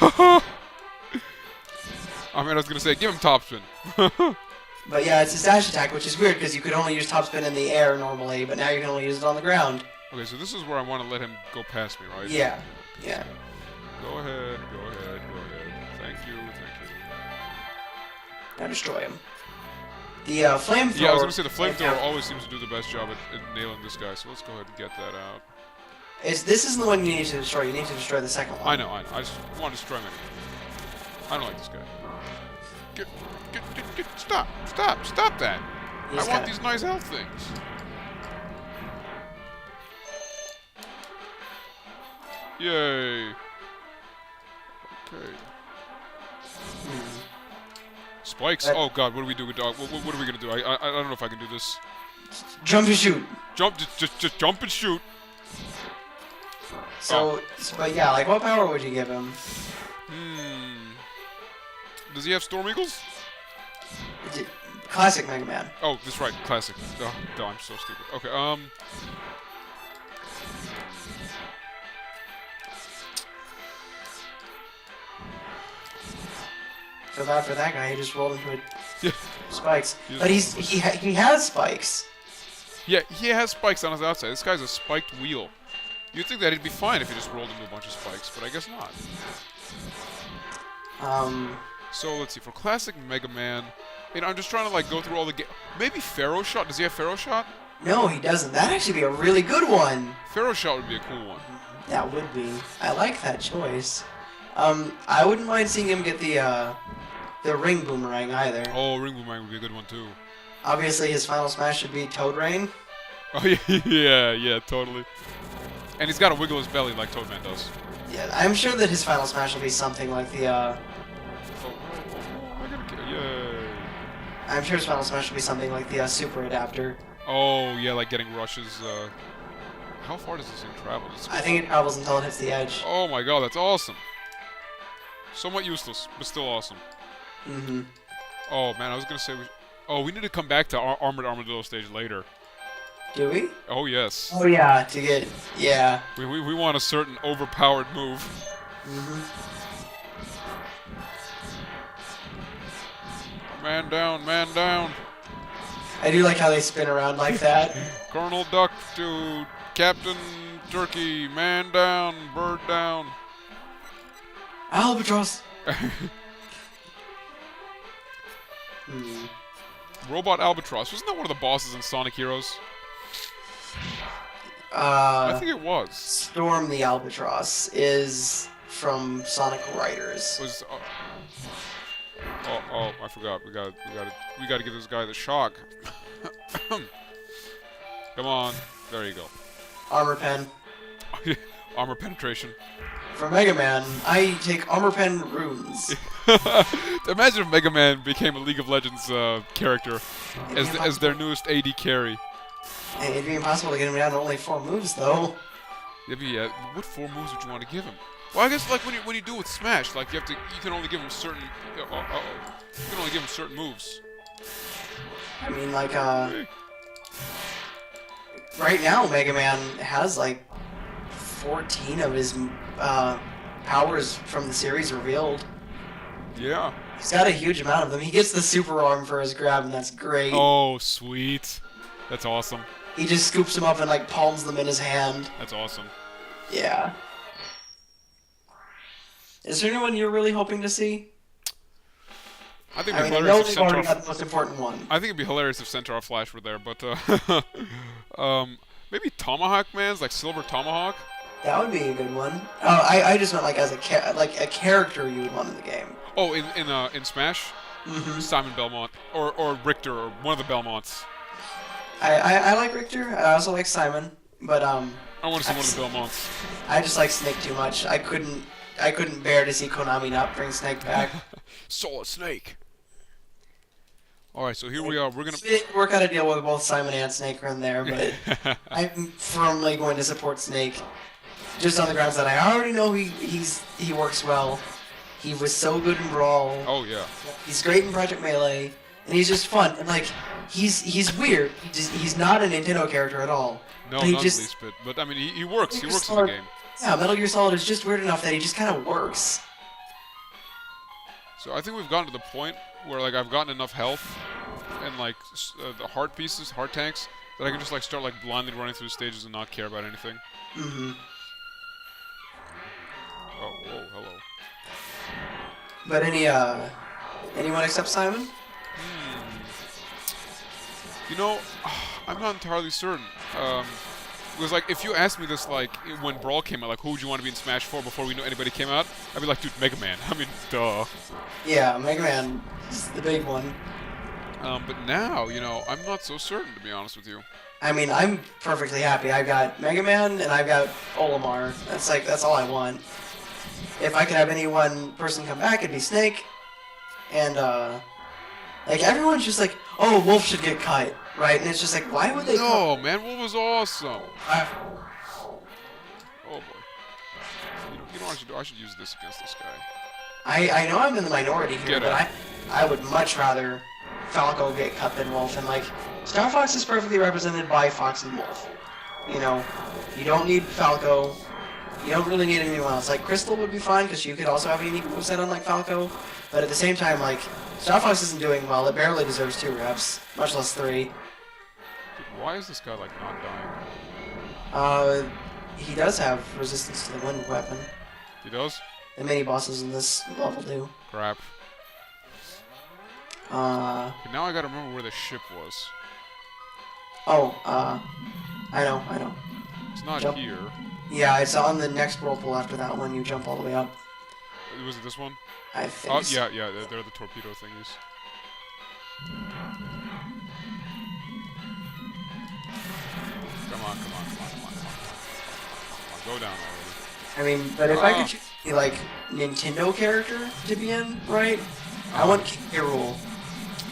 I mean, I was gonna say, give him top spin.
But yeah, it's his dash attack, which is weird because you could only use top spin in the air normally, but now you can only use it on the ground.
Okay, so this is where I want to let him go past me, right?
Yeah, yeah.
Go ahead, go ahead, go ahead. Thank you, thank you.
Now destroy him. The flamethrower.
Yeah, I was gonna say the flamethrower always seems to do the best job at nailing this guy. So let's go ahead and get that out.
This isn't the one you need to destroy. You need to destroy the second one.
I know. I just want to destroy him. I don't like this guy. Stop that! I want these nice health things. Yay! Okay. Spikes. Oh God, what do we do with dog? What are we gonna do? I don't know if I can do this.
Jump and shoot.
Jump, just jump and shoot.
So, but yeah, like what power would you give him?
Does he have Storm Eagles?
Classic Mega Man.
Oh, that's right, classic. Oh, no, I'm so stupid. Okay,
Feel bad for that guy. He just rolled into it.
Yeah.
Spikes. But he has spikes.
Yeah, he has spikes on his outside. This guy's a spiked wheel. You'd think that he'd be fine if he just rolled into a bunch of spikes, but I guess not. So let's see. For classic Mega Man, I'm just trying to like go through all the maybe Pharaoh Shot. Does he have Pharaoh Shot?
No, he doesn't. That'd actually be a really good one.
Pharaoh Shot would be a cool one.
That would be. I like that choice. I wouldn't mind seeing him get the ring boomerang either.
Oh, ring boomerang would be a good one too.
Obviously, his final smash should be Toad Rain.
Oh yeah, totally. And he's got to wiggle his belly like Toadman does.
Yeah, I'm sure that his final smash will be something like the
I gotta kill. Yay.
I'm sure his final smash will be something like the super adapter.
Oh yeah, like getting rushes. How far does this thing travel?
I think it travels until it hits the edge.
Oh my God, that's awesome. Somewhat useless, but still awesome. Oh man, I was gonna say we need to come back to Armored Armadillo stage later.
Do we?
Oh yes.
Oh yeah, yeah.
We want a certain overpowered move. Man down, man down.
I do like how they spin around like that.
Colonel Duck to Captain Turkey, man down, bird down.
Albatross.
Robot Albatross. Wasn't that one of the bosses in Sonic Heroes?
I
think it was.
Storm the Albatross is from Sonic Riders.
Was oh, I forgot. We gotta give this guy the shock. Come on, there you go.
Armor Pen.
Armor penetration.
For Mega Man, I take Armor Pen runes.
Imagine if Mega Man became a League of Legends character as their newest AD carry.
Hey, it'd be impossible to get him down to only 4 moves, though.
Yeah, what 4 moves would you want to give him? Well, I guess like when you do with Smash, like you can only give him certain you can only give him certain moves.
I mean, like right now Mega Man has like 14 of his powers from the series revealed.
Yeah.
He's got a huge amount of them. He gets the super arm for his grab, and that's great.
Oh, sweet. That's awesome.
He just scoops them up and like palms them in his hand.
That's awesome.
Yeah. Is there anyone you're really hoping to see?
I think
I
it'd be
know
hilarious if
they've already
Centaur.
got the most important one.
I think it'd be hilarious if Centaur Flash were there, but maybe Tomahawk Man's like Silver Tomahawk.
That would be a good one. Oh, I just meant like as a character you would want in the game.
Oh, in Smash, Simon Belmont or Richter or one of the Belmonts.
I like Richter. I also like Simon, but
I want to see one of the Belmonts.
I just like Snake too much. I couldn't bear to see Konami not bring Snake back.
Solid Snake. All right, so here we are. We're gonna
work out a deal with both Simon and Snake are in there, but I'm firmly going to support Snake, just on the grounds that I already know he works well. He was so good in Brawl.
Oh yeah.
He's great in Project Melee, and he's just fun. And like he's weird. He's not a Nintendo character at all.
No,
but
not the least bit. But I mean, he works. He works in the game.
Yeah, Metal Gear Solid is just weird enough that he just kind of works.
So I think we've gotten to the point where like I've gotten enough health and like the heart pieces, heart tanks, that I can just like start like blindly running through the stages and not care about anything.
Mm-hmm.
Oh, whoa, hello.
But anyone except Simon?
You know, I'm not entirely certain. Because like if you asked me this like when Brawl came out, like who would you want to be in Smash 4 before we knew anybody came out, I'd be like, dude, Mega Man. I mean, duh.
Yeah, Mega Man is the big one.
But now, you know, I'm not so certain, to be honest with you.
I mean, I'm perfectly happy. I've got Mega Man and I've got Olimar. That's all I want. If I could have any one person come back, it'd be Snake. And like everyone's just like, oh, Wolf should get cut, right? And it's just like, why would they?
No, man, Wolf was awesome. Oh boy. You know what I should do? I should use this against this guy.
I know I'm in the minority here, but I would much rather Falco get cut than Wolf. And like, Star Fox is perfectly represented by Fox and Wolf. You know, you don't need Falco. You don't really need anyone else. Like, Crystal would be fine, because you could also have a unique moveset unlike Falco. But at the same time, like, Star Fox isn't doing well. It barely deserves 2 reps, much less 3.
Dude, why is this guy, like, not dying?
He does have resistance to the wind weapon.
He does?
The mini-bosses in this level do.
Crap. Okay, now I gotta remember where the ship was.
Oh, I know.
It's not
Jump.
here.
Yeah, it's on the next whirlpool after that one. You jump all the way up.
Was it this one?
I think.
Oh, yeah, they're the torpedo thingies. Come on. Go down already.
I mean, but if I could choose a, like, Nintendo character to be in, right? I want King K. Rool.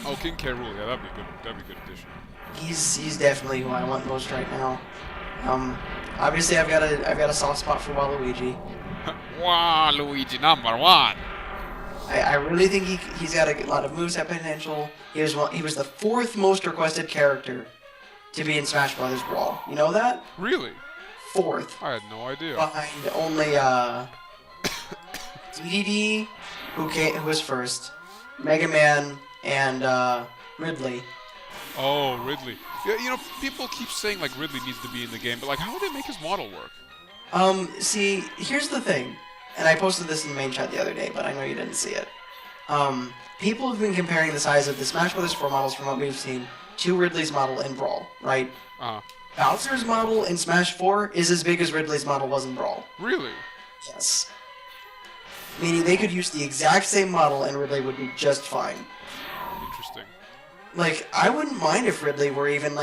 Oh, King K. Rool, yeah, that'd be good. That'd be a good addition.
He's definitely who I want most right now. Obviously I've got a soft spot for Waluigi.
Waluigi #1.
I really think he's got a lot of moveset potential. He was the 4th most requested character to be in Smash Brothers Brawl. You know that?
Really?
4th.
I had no idea.
Behind only DDD, who was first, Mega Man, and Ridley.
Oh, Ridley. Yeah, you know, people keep saying like Ridley needs to be in the game, but like, how would they make his model work?
See, here's the thing, and I posted this in the main chat the other day, but I know you didn't see it. People have been comparing the size of the Smash Bros. 4 models from what we've seen to Ridley's model in Brawl, right? Bowser's model in Smash 4 is as big as Ridley's model was in Brawl.
Really?
Yes. Meaning they could use the exact same model and Ridley would be just fine.
Interesting.
Like, I wouldn't mind if Ridley were even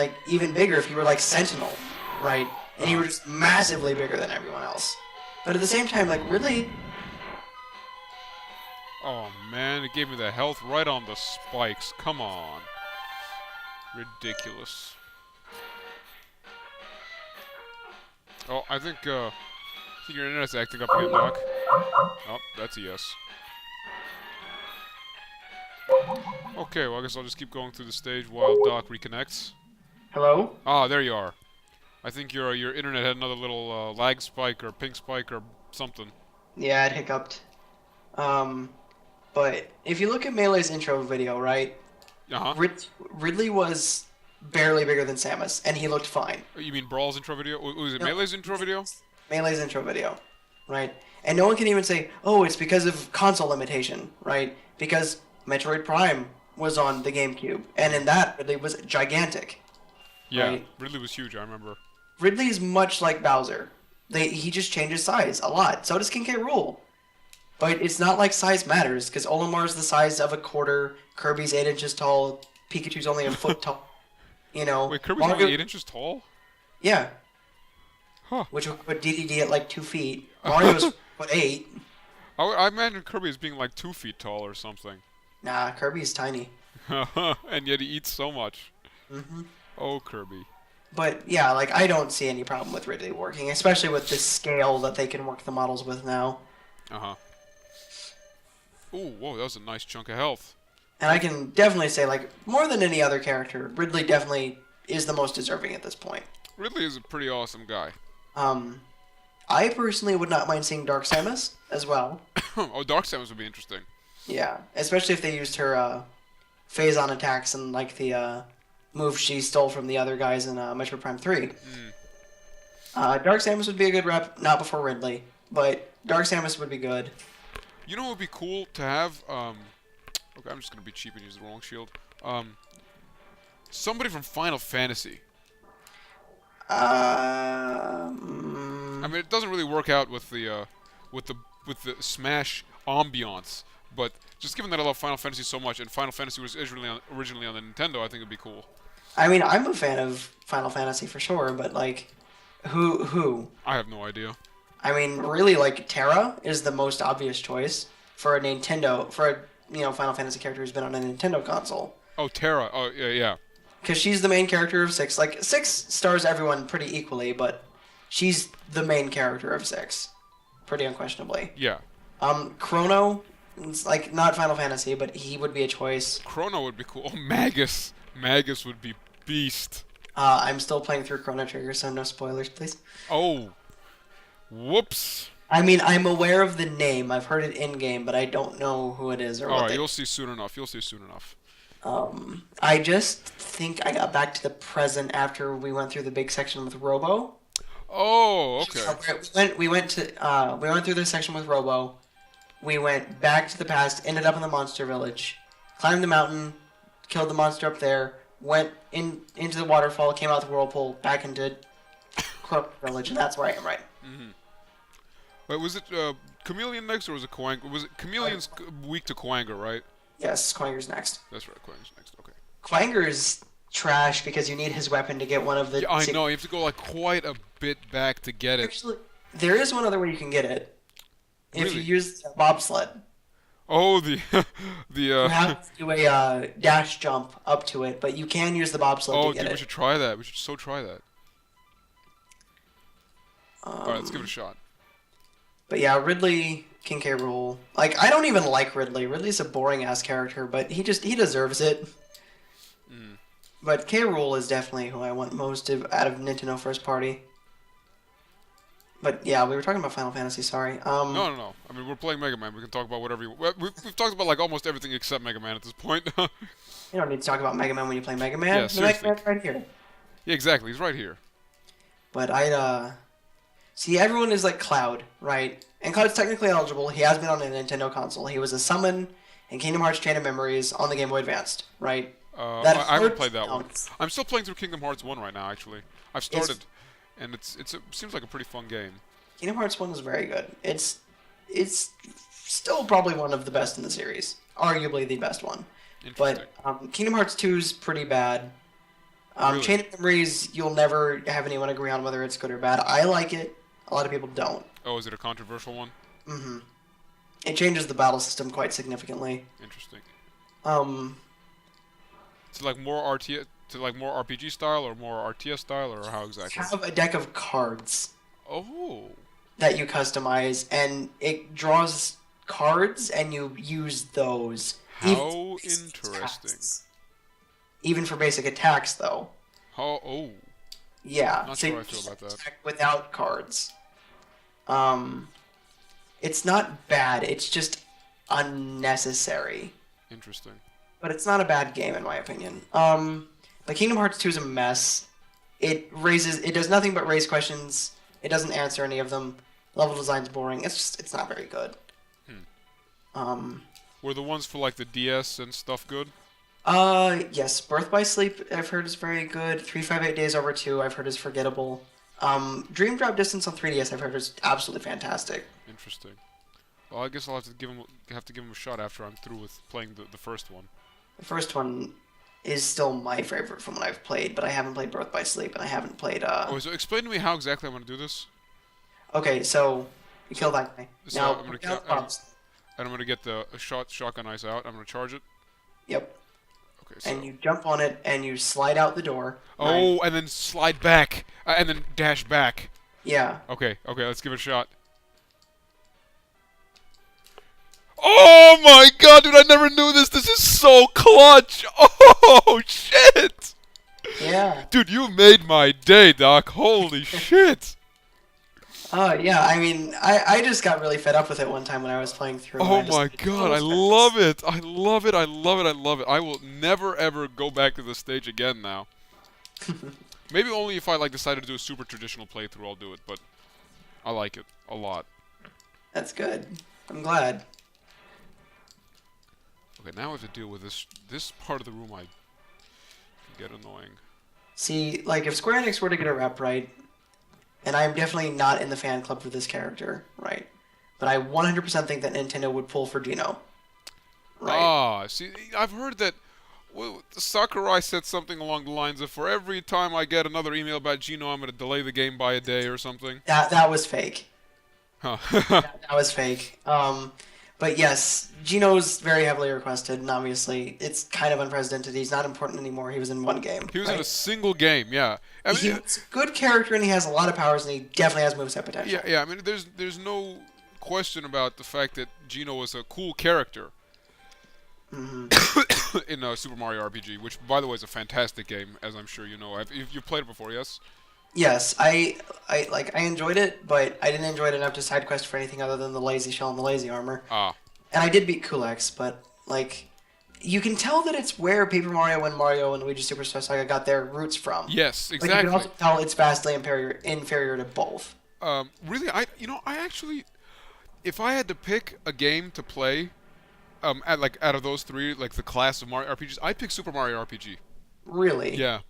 bigger if he were like Sentinel, right? And he were just massively bigger than everyone else. But at the same time, like, Ridley...
Oh, man, it gave me the health right on the spikes. Come on. Ridiculous. Oh, I think your internet's acting up again, Doc. Oh, that's a yes. Okay, well, I guess I'll just keep going through the stage while Doc reconnects.
Hello?
Ah, there you are. I think your internet had another little lag spike or pink spike or something.
Yeah, it hiccuped. But if you look at Melee's intro video, right?
Uh-huh.
Ridley was barely bigger than Samus, and he looked fine.
You mean Brawl's intro video? Was it Melee's intro video?
Melee's intro video, right? And no one can even say, oh, it's because of console limitation, right? Because Metroid Prime was on the GameCube, and in that, Ridley was gigantic.
Yeah,
right?
Ridley was huge, I remember.
Ridley is much like Bowser. He just changes size a lot. So does King K. Rool. But it's not like size matters, because Olimar's the size of a quarter, Kirby's 8 inches tall, Pikachu's only a foot tall. You know.
Wait, Kirby's only 8 inches tall?
Yeah.
Huh.
Which would put DDD at like 2 feet. Mario's 4'8".
I imagine Kirby as being like 2 feet tall or something.
Nah, Kirby's tiny.
And yet he eats so much.
Mm-hmm.
Oh, Kirby.
But yeah, like, I don't see any problem with Ridley working, especially with the scale that they can work the models with now.
Uh-huh. Ooh, whoa, that was a nice chunk of health.
And I can definitely say, like, more than any other character, Ridley definitely is the most deserving at this point.
Ridley is a pretty awesome guy.
I personally would not mind seeing Dark Samus as well.
Oh, Dark Samus would be interesting.
Yeah, especially if they used her phase-on attacks and, like, the move she stole from the other guys in Metroid Prime 3. Dark Samus would be a good rep, not before Ridley, but Dark Samus would be good.
You know what would be cool to have? Okay, I'm just going to be cheap and use the wrong shield. Somebody from Final Fantasy. I mean, it doesn't really work out with the Smash ambiance, but just given that I love Final Fantasy so much, and Final Fantasy was originally on the Nintendo, I think it'd be cool.
I mean, I'm a fan of Final Fantasy for sure, but like, who?
I have no idea.
I mean, really, like, Terra is the most obvious choice for a Nintendo, for a Final Fantasy character who's been on a Nintendo console.
Oh, Terra. Oh, yeah.
Because she's the main character of 6. Like, 6 stars everyone pretty equally, but she's the main character of 6. Pretty unquestionably.
Yeah.
Chrono, it's like, not Final Fantasy, but he would be a choice.
Chrono would be cool. Oh, Magus. Magus would be beast.
I'm still playing through Chrono Trigger, so no spoilers, please.
Oh. Whoops.
I mean, I'm aware of the name. I've heard it in-game, but I don't know who it is or what.
Alright, you'll see soon enough.
I just think I got back to the present after we went through the big section with Robo.
Oh, okay.
We went through this section with Robo. We went back to the past, ended up in the monster village, climbed the mountain, killed the monster up there, went into the waterfall, came out the whirlpool, back into Crow Village, and that's where I am right.
Mm-hmm. Wait, was it Chameleon next, or was it Quang? Was it Chameleon's weak to Quanger, right?
Yes, Quanger's next.
That's right, Quanger's next. Okay.
Quanger's trash because you need his weapon to get one of the...
Yeah, I know. You have to go like quite a bit back to get it.
Actually, there is one other way you can get it.
Really?
If you use a bobsled.
Oh, the
You have to do a dash jump up to it, but you can use the bobsled to get
dude,
it.
we should try that. We should so try that. Alright, let's give it a shot.
But yeah, Ridley, King K. Rool. Like, I don't even like Ridley. Ridley's a boring-ass character, but he deserves it. But K. Rool is definitely who I want most out of Nintendo First Party. But yeah, we were talking about Final Fantasy, sorry.
No. I mean, we're playing Mega Man. We can talk about whatever you want. We've talked about like almost everything except Mega Man at this point.
You don't need to talk about Mega Man when you play Mega Man.
Yeah,
the Mega Man's right here.
Yeah, exactly. He's right here.
But see, everyone is like Cloud, right? And Cloud's technically eligible. He has been on a Nintendo console. He was a summon in Kingdom Hearts Chain of Memories on the Game Boy Advanced, right?
I haven't played that one. I'm still playing through Kingdom Hearts 1 right now, actually. I've started, and it seems like a pretty fun game.
Kingdom Hearts 1 is very good. It's it's still probably one of the best in the series, arguably the best one.
Interesting.
But Kingdom Hearts 2 is pretty bad.
Really?
Chain of Memories, you'll never have anyone agree on whether it's good or bad. I like it. A lot of people don't.
Oh, is it a controversial one?
Mm-hmm. It changes the battle system quite significantly.
Interesting.
Um,
To like more more RPG style or more RTS style or how exactly?
have a deck of cards
Oh,
that you customize, and it draws cards, and you use those.
how
basic
interesting.
attacks. Even for basic attacks, though.
How? Oh,
Yeah.
not
so
sure
you
I feel about that.
attack without cards. It's not bad. It's just unnecessary.
interesting.
But it's not a bad game in my opinion. But Kingdom Hearts 2 is a mess. It does nothing but raise questions. It doesn't answer any of them. Level design's boring. It's not very good.
Were the ones for like the DS and stuff good?
Yes, Birth by Sleep I've heard is very good. 358 Days Over 2 I've heard is forgettable. Dream Drop Distance on 3DS I've heard is absolutely fantastic.
Interesting. Well, I guess I'll have to give him a shot after I'm through with playing the first one.
The first one is still my favorite from what I've played, but I haven't played Birth by Sleep and I haven't played
Oh, so explain to me how exactly I'm gonna do this.
Okay, so you kill that guy.
So
Now,
I'm gonna
kill
kill-
bombs.
And I'm gonna get the shotgun ice out. I'm gonna charge it.
Yep.
Okay, so.
And you jump on it and you slide out the door.
Oh,
right?
and then slide back, and then dash back.
Yeah.
Okay, let's give it a shot. Oh my god, dude, I never knew this. This is so clutch. Oh, shit.
Yeah.
Dude, you made my day, Doc. Holy shit.
Yeah, I mean, I just got really fed up with it one time when I was playing through.
Oh
and I
my
just,
god, I love it. I love it. I love it. I love it. I will never ever go back to this stage again now. Maybe only if I like decided to do a super traditional playthrough I'll do it, but I like it a lot.
That's good. I'm glad.
Okay, now I have to deal with this part of the room I can get annoying.
See, like, if Square Enix were to get a rep right, and I'm definitely not in the fan club for this character, right? But I 100% think that Nintendo would pull for Geno. Right?
Ah, see, I've heard that Sakurai said something along the lines of, for every time I get another email about Geno, I'm going to delay the game by a day or something.
That was fake.
Huh.
That was fake. But yes, Geno's very heavily requested, and obviously it's kind of unprecedented. He's not important anymore. He was in one game.
He was in
right?
a single game, yeah. I mean,
He's a good character, and he has a lot of powers, and he definitely has moveset potential.
yeah. I mean, there's no question about the fact that Geno was a cool character in Super Mario RPG, which, by the way, is a fantastic game, as I'm sure you know. You've played it before, yes?
Yes, I enjoyed it, but I didn't enjoy it enough to side quest for anything other than the lazy shell and the lazy armor.
Ah.
And I did beat Kulex, but like, you can tell that it's where Paper Mario and Mario and Luigi Superstar Saga got their roots from.
Yes,
But
exactly.
you can also tell it's vastly inferior to both.
Really, I actually, if I had to pick a game to play, out of those three, like the class of Mario RPGs, I'd pick Super Mario RPG.
Really?
Yeah.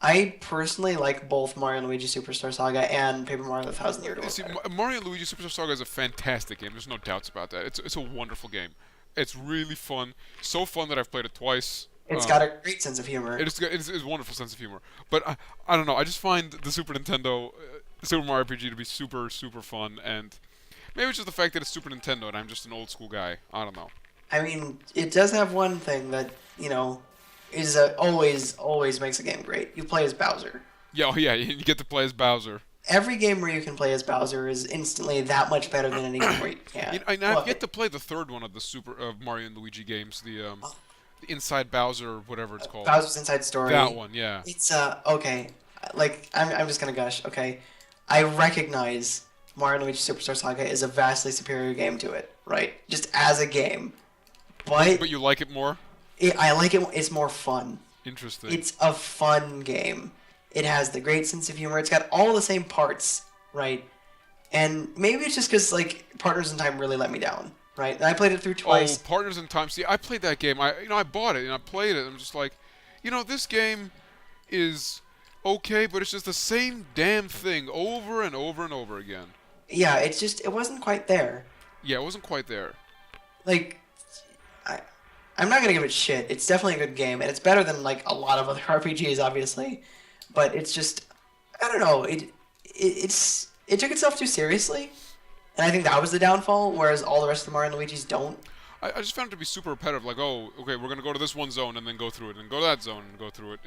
I personally like both Mario and Luigi Superstar Saga and Paper Mario: The Thousand Year Door.
See, Mario and Luigi Superstar Saga is a fantastic game. There's no doubts about that. It's a wonderful game. It's really fun. So fun that I've played it twice.
It's got a great sense of humor.
It's a wonderful sense of humor. But I don't know. I just find the Super Nintendo Super Mario RPG to be super, super fun. And maybe it's just the fact that it's Super Nintendo and I'm just an old school guy. I don't know.
I mean, it does have one thing that, is always makes a game great. You play as Bowser.
Yeah, oh yeah, you get to play as Bowser.
Every game where you can play as Bowser is instantly that much better than any game where you can't.
I've yet to play the third one of the Mario and Luigi games, the Inside Bowser, whatever it's called.
Bowser's Inside Story.
That one, yeah.
It's okay. Like I'm just gonna gush. Okay, I recognize Mario and Luigi Superstar Saga is a vastly superior game to it, right? Just as a game,
But you like it more?
I like it. It's more fun.
Interesting.
It's a fun game. It has the great sense of humor. It's got all the same parts, right? And maybe it's just because like Partners in Time really let me down, right? And I played it through twice.
Oh, Partners in Time. See, I played that game. I bought it and I played it. And I'm just like, this game is okay, but it's just the same damn thing over and over and over again.
Yeah, it wasn't quite there.
Yeah, it wasn't quite there.
Like, I, I'm not gonna give it shit. It's definitely a good game, and it's better than like a lot of other RPGs, obviously. But it's just, I don't know. It took itself too seriously, and I think that was the downfall. Whereas all the rest of the Mario and Luigi's don't.
I just found it to be super repetitive. Like, oh, okay, we're gonna go to this one zone and then go through it, and go to that zone and go through it.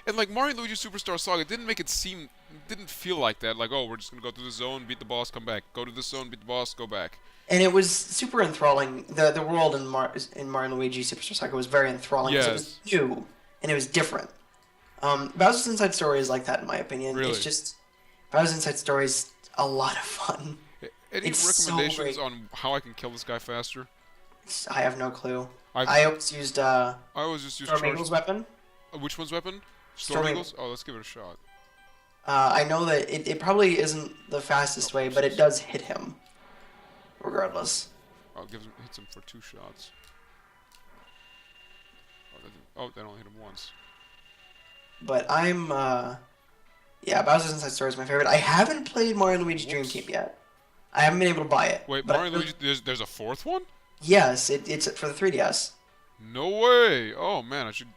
And like Mario and Luigi Superstar Saga, it didn't make it seem, didn't feel like that. Like, oh, we're just gonna go through this zone, beat the boss, come back. Go to this zone, beat the boss, go back.
And it was super enthralling. The world in Mario and Luigi Superstar Saga was very enthralling because it was
Yes.
new and it was different. Bowser's Inside Story is like that in my opinion.
Really?
It's just Bowser's Inside Story is a lot of fun.
Any
It's so
recommendations
great.
on how I can kill this guy faster?
I have no clue.
I've,
I always used
I always just use
Storm Eagle's weapon.
Which one's weapon?
Storm
Storm
Eagle.
Eagles? Oh, let's give it a shot.
I know that it probably isn't the fastest way, but it does hit him, regardless.
Hits him for 2 shots. That only hit him once.
But yeah, Bowser's Inside Story is my favorite. I haven't played Mario and Luigi Dream Team yet. I haven't been able to buy it.
Wait,
but
Mario and Luigi, there's a 4th one?
Yes, it's for the 3DS.
No way! Oh man, I should.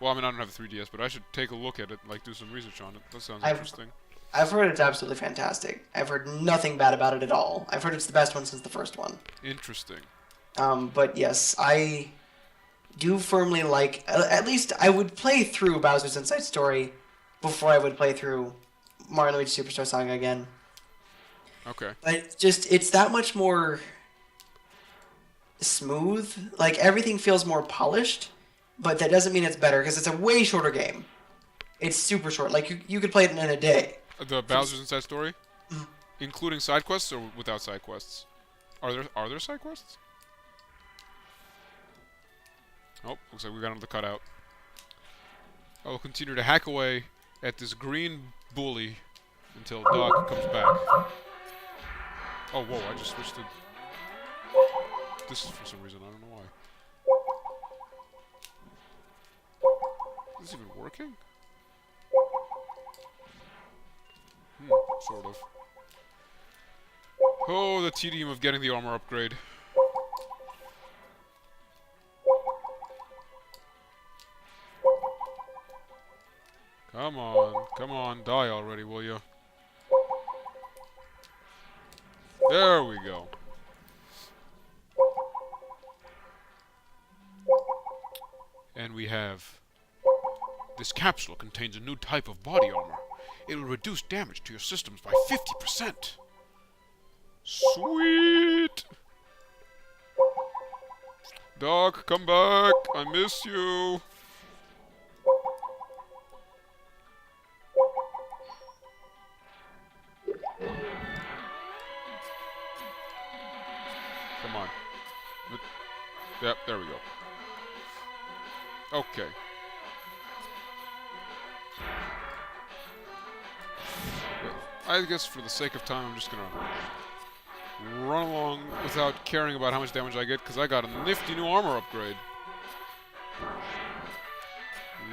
Well, I mean, I don't have a 3DS, but I should take a look at it, like do some research on it. That sounds interesting.
I've heard it's absolutely fantastic. I've heard nothing bad about it at all. I've heard it's the best one since the first one.
Interesting.
But yes, I do firmly like. At least I would play through Bowser's Inside Story before I would play through Mario and Luigi Superstar Saga again.
Okay.
But it's that much more smooth. Like everything feels more polished, but that doesn't mean it's better because it's a way shorter game. It's super short. Like you could play it in a day.
The Bowser's Inside Story, including side quests or without side quests? Are there side quests? Oh, looks like we got another cutout. I will continue to hack away at this green bully until Doc comes back. Oh, whoa, I just switched to this for some reason. I don't know why. Is this even working? Sort of. Oh, the tedium of getting the armor upgrade. Come on, die already, will you? There we go. And we have... This capsule contains a new type of body armor. It will reduce damage to your systems by 50%. Sweet! Doc, come back! I miss you! Come on. Yep, there we go. Okay. I guess for the sake of time, I'm just gonna run along without caring about how much damage I get, because I got a nifty new armor upgrade.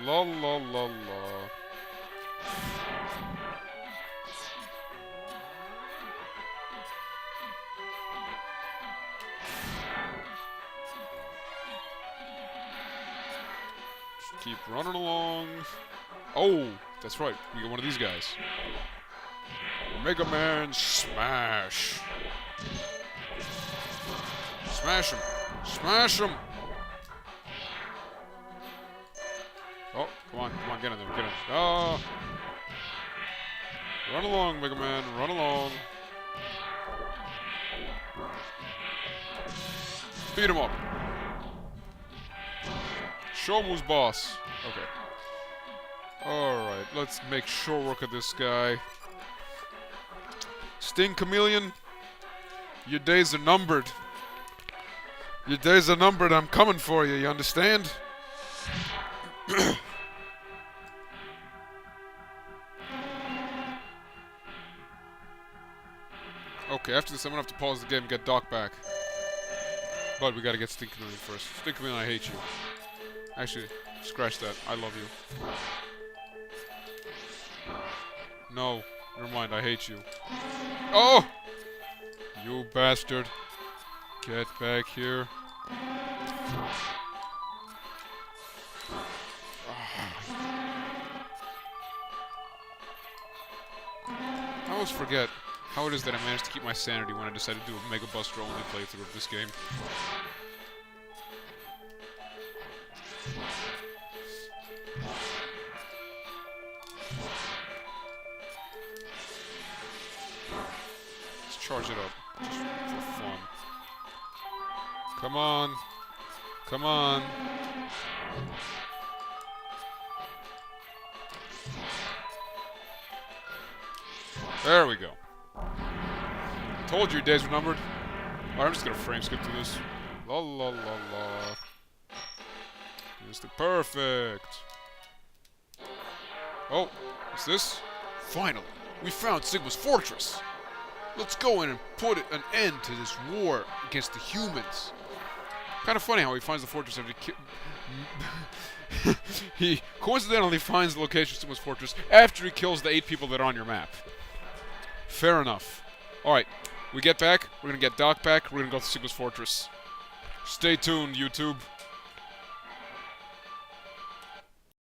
La la la la. Just keep running along. Oh, that's right. We got one of these guys. Mega Man Smash. Smash him. Smash him. Oh, come on, get in there, get in. Oh. Run along, Mega Man, run along. Beat him up. Show him who's boss. Okay. Alright, let's make short work of this guy. Sting Chameleon, your days are numbered. Your days are numbered, I'm coming for you, you understand? Okay, after this I'm gonna have to pause the game and get Doc back. But we gotta get Sting Chameleon first. Sting Chameleon, I hate you. Actually, scratch that, I love you. No, never mind, I hate you. Oh! You bastard. Get back here. I always forget how it is that I managed to keep my sanity when I decided to do a Mega Buster only playthrough of this game. Let's charge it up, just for fun. Come on. Come on. There we go. Told you your days were numbered. Alright, I'm just gonna frame skip through this. La la la la. Mr. Perfect. Oh, what's this? Finally, we found Sigma's fortress. Let's go in and put an end to this war against the humans. Kind of funny how he finds the fortress after he coincidentally finds the location of Sigma's fortress after he kills the 8 people that are on your map. Fair enough. Alright, we get back, we're gonna get Doc back, we're gonna go to Sigma's fortress. Stay tuned, YouTube.